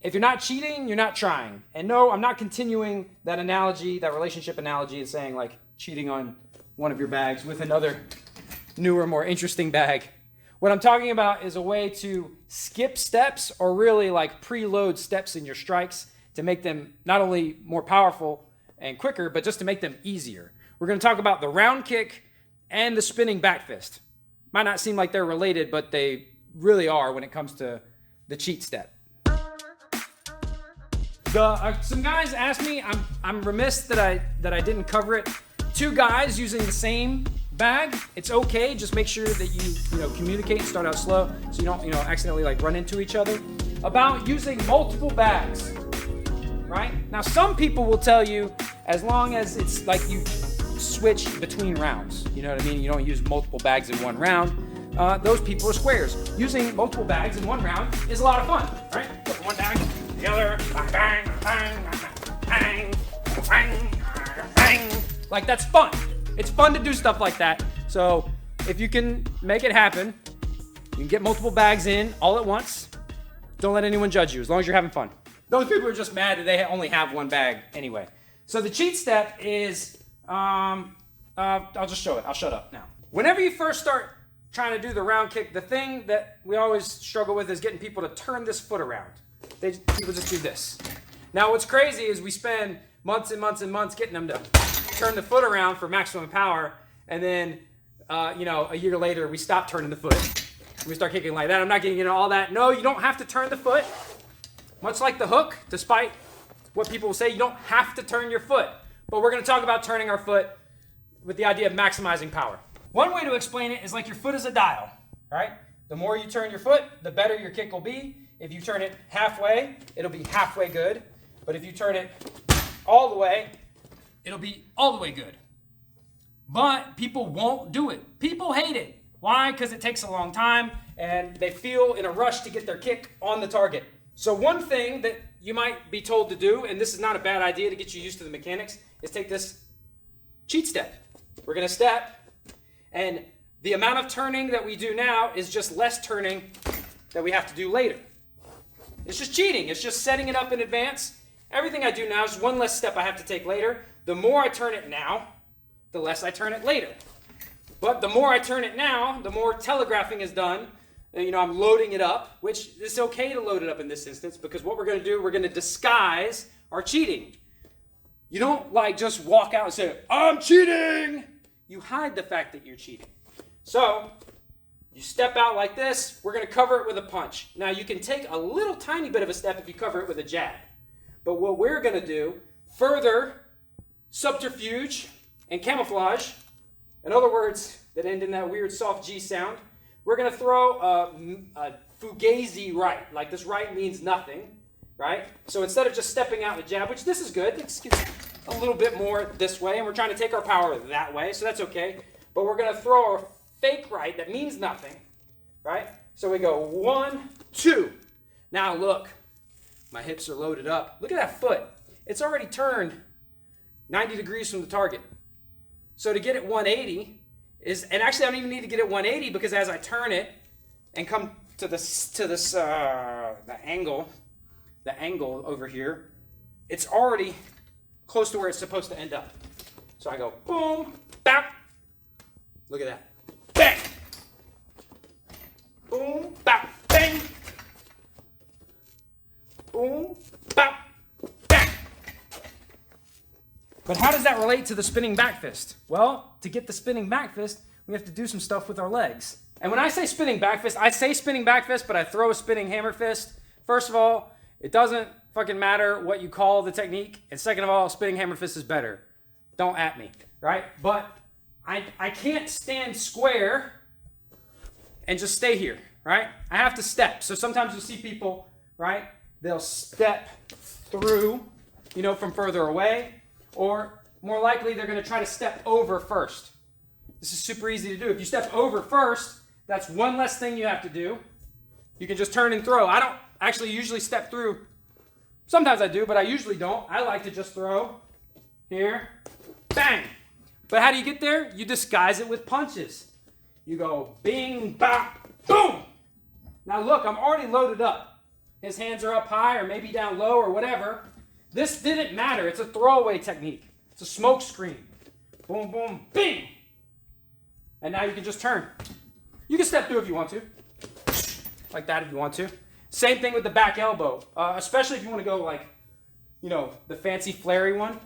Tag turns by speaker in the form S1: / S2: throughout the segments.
S1: if you're not cheating, you're not trying. And no, I'm not continuing that analogy, that relationship analogy, and saying like cheating on one of your bags with another newer, more interesting bag. What I'm talking about is a way to skip steps or really like preload steps in your strikes to make them not only more powerful and quicker, but just to make them easier. We're going to talk about the round kick and the spinning back fist. Might not seem like they're related, but they really are when it comes to the cheat step. Some guys asked me, I'm remiss that I didn't cover it. 2 guys using the same bag, it's okay. Just make sure that you communicate and start out slow so you don't accidentally like run into each other. About using multiple bags, right? Now some people will tell you as long as it's like you switch between rounds, you know what I mean? You don't use multiple bags in one round. Those people are squares. Using multiple bags in one round is a lot of fun, right? Put one bag, the other, bang, bang, bang, bang, bang. Like that's fun. It's fun to do stuff like that. So if you can make it happen, you can get multiple bags in all at once. Don't let anyone judge you as long as you're having fun. Those people are just mad that they only have one bag anyway. So the cheat step is, I'll just show it. I'll shut up now. Whenever you first start trying to do the round kick, the thing that we always struggle with is getting people to turn this foot around. People just do this. Now what's crazy is we spend months and months and months getting them to turn the foot around for maximum power, and then a year later we stop turning the foot. We start kicking like that. I'm not getting into all that. No, you don't have to turn the foot. Much like the hook, despite what people will say, you don't have to turn your foot. But we're going to talk about turning our foot with the idea of maximizing power. One way to explain it is like your foot is a dial, right? The more you turn your foot, the better your kick will be. If you turn it halfway, it'll be halfway good. But if you turn it all the way, it'll be all the way good. But people won't do it. People hate it. Why? Because it takes a long time and they feel in a rush to get their kick on the target. So one thing that you might be told to do, and this is not a bad idea to get you used to the mechanics, is take this cheat step. We're going to step, and the amount of turning that we do now is just less turning that we have to do later. It's just cheating. It's just setting it up in advance. Everything I do now is one less step I have to take later. The more I turn it now, the less I turn it later. But the more I turn it now, the more telegraphing is done. I'm loading it up, which is okay to load it up in this instance, because what we're going to do, we're going to disguise our cheating. You don't just walk out and say, I'm cheating. You hide the fact that you're cheating. So you step out like this. We're going to cover it with a punch. Now you can take a little tiny bit of a step if you cover it with a jab. But what we're going to do, further subterfuge and camouflage, in other words that end in that weird soft G sound, we're going to throw a fugazi right. Like this right means nothing, right? So instead of just stepping out with a jab, which this is good, let's get a little bit more this way, and we're trying to take our power that way, so that's okay. But we're going to throw a fake right that means nothing, right? So we go 1, 2. Now look, my hips are loaded up. Look at that foot. It's already turned 90 degrees from the target. So to get it 180 and actually I don't even need to get it 180 because as I turn it and come to the angle over here, it's already close to where it's supposed to end up. So I go boom, bap. Look at that. Bang. Boom, bap, bang. Boom, bap, bang. But how does that relate to the spinning back fist? Well, to get the spinning back fist, we have to do some stuff with our legs. And when I say spinning back fist, I say spinning back fist, but I throw a spinning hammer fist. First of all, it doesn't fucking matter what you call the technique. And second of all, spinning hammer fist is better. Don't at me, right? But I can't stand square and just stay here, right? I have to step. So sometimes you'll see people, right? They'll step through, from further away. Or more likely, they're going to try to step over first. This is super easy to do. If you step over first, that's one less thing you have to do. You can just turn and throw. I don't actually usually step through. Sometimes I do, but I usually don't. I like to just throw here, bang. But how do you get there? You disguise it with punches. You go bing, bop, boom. Now look, I'm already loaded up. his hands are up high or maybe down low or whatever. This didn't matter. It's a throwaway technique. It's a smoke screen. Boom, boom, bing. And now you can just turn. You can step through if you want to. Like that if you want to. Same thing with the back elbow. Especially if you want to go like, you know, the fancy flary one.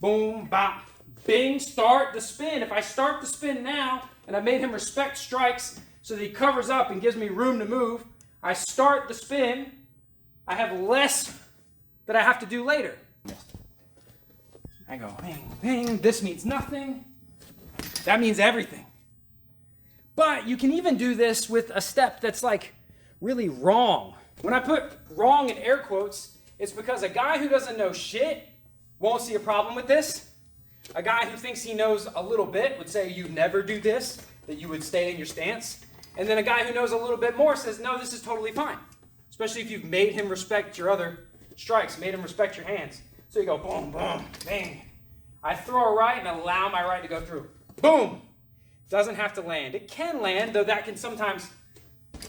S1: Boom, bop, bing, start the spin. If I start the spin now, and I made him respect strikes so that he covers up and gives me room to move, I start the spin, I have less that I have to do later. I go, bing, bing, this means nothing. That means everything. But you can even do this with a step that's like really wrong. When I put wrong in air quotes, it's because a guy who doesn't know shit won't see a problem with this. A guy who thinks he knows a little bit would say you never do this, that you would stay in your stance. And then a guy who knows a little bit more says, no, this is totally fine. Especially if you've made him respect your other strikes, made him respect your hands. So you go boom, boom, bang. I throw a right and allow my right to go through. Boom. Doesn't have to land. It can land, though that can sometimes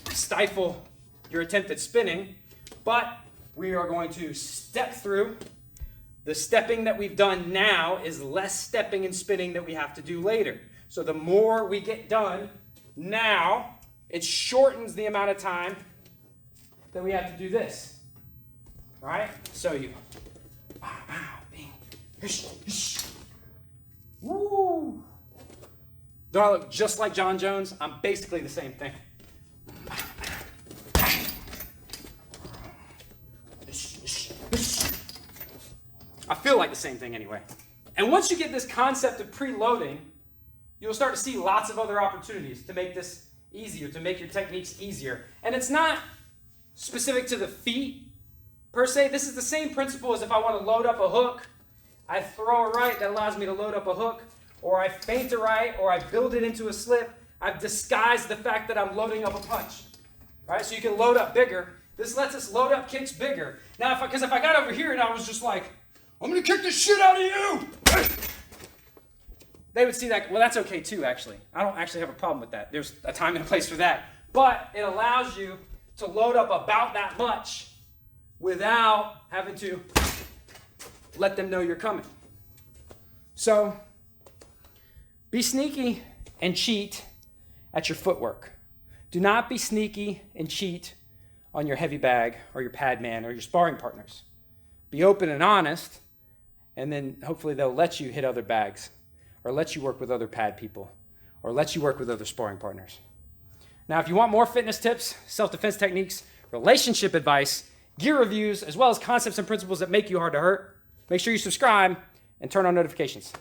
S1: stifle your attempt at spinning. But we are going to step through. The stepping that we've done now is less stepping and spinning that we have to do later. So the more we get done now, it shortens the amount of time that we have to do this. All right? So you, wow, bing, hish, hish. Woo. Do I look just like John Jones? I'm basically the same thing. I feel like the same thing anyway. And once you get this concept of preloading, you'll start to see lots of other opportunities to make this easier, to make your techniques easier. And it's not specific to the feet per se. This is the same principle as if I want to load up a hook. I throw a right that allows me to load up a hook, or I feint a right, or I build it into a slip. I've disguised the fact that I'm loading up a punch. All right, so you can load up bigger. This lets us load up kicks bigger. Now, because if I got over here and I was just like, I'm going to kick the shit out of you, they would see that. Well, that's okay too, actually. I don't actually have a problem with that. There's a time and a place for that. But it allows you to load up about that much without having to let them know you're coming. So, be sneaky and cheat at your footwork. Do not be sneaky and cheat on your heavy bag or your pad man or your sparring partners. Be open and honest, and then hopefully they'll let you hit other bags or let you work with other pad people or let you work with other sparring partners. Now, if you want more fitness tips, self-defense techniques, relationship advice, gear reviews, as well as concepts and principles that make you hard to hurt, make sure you subscribe and turn on notifications.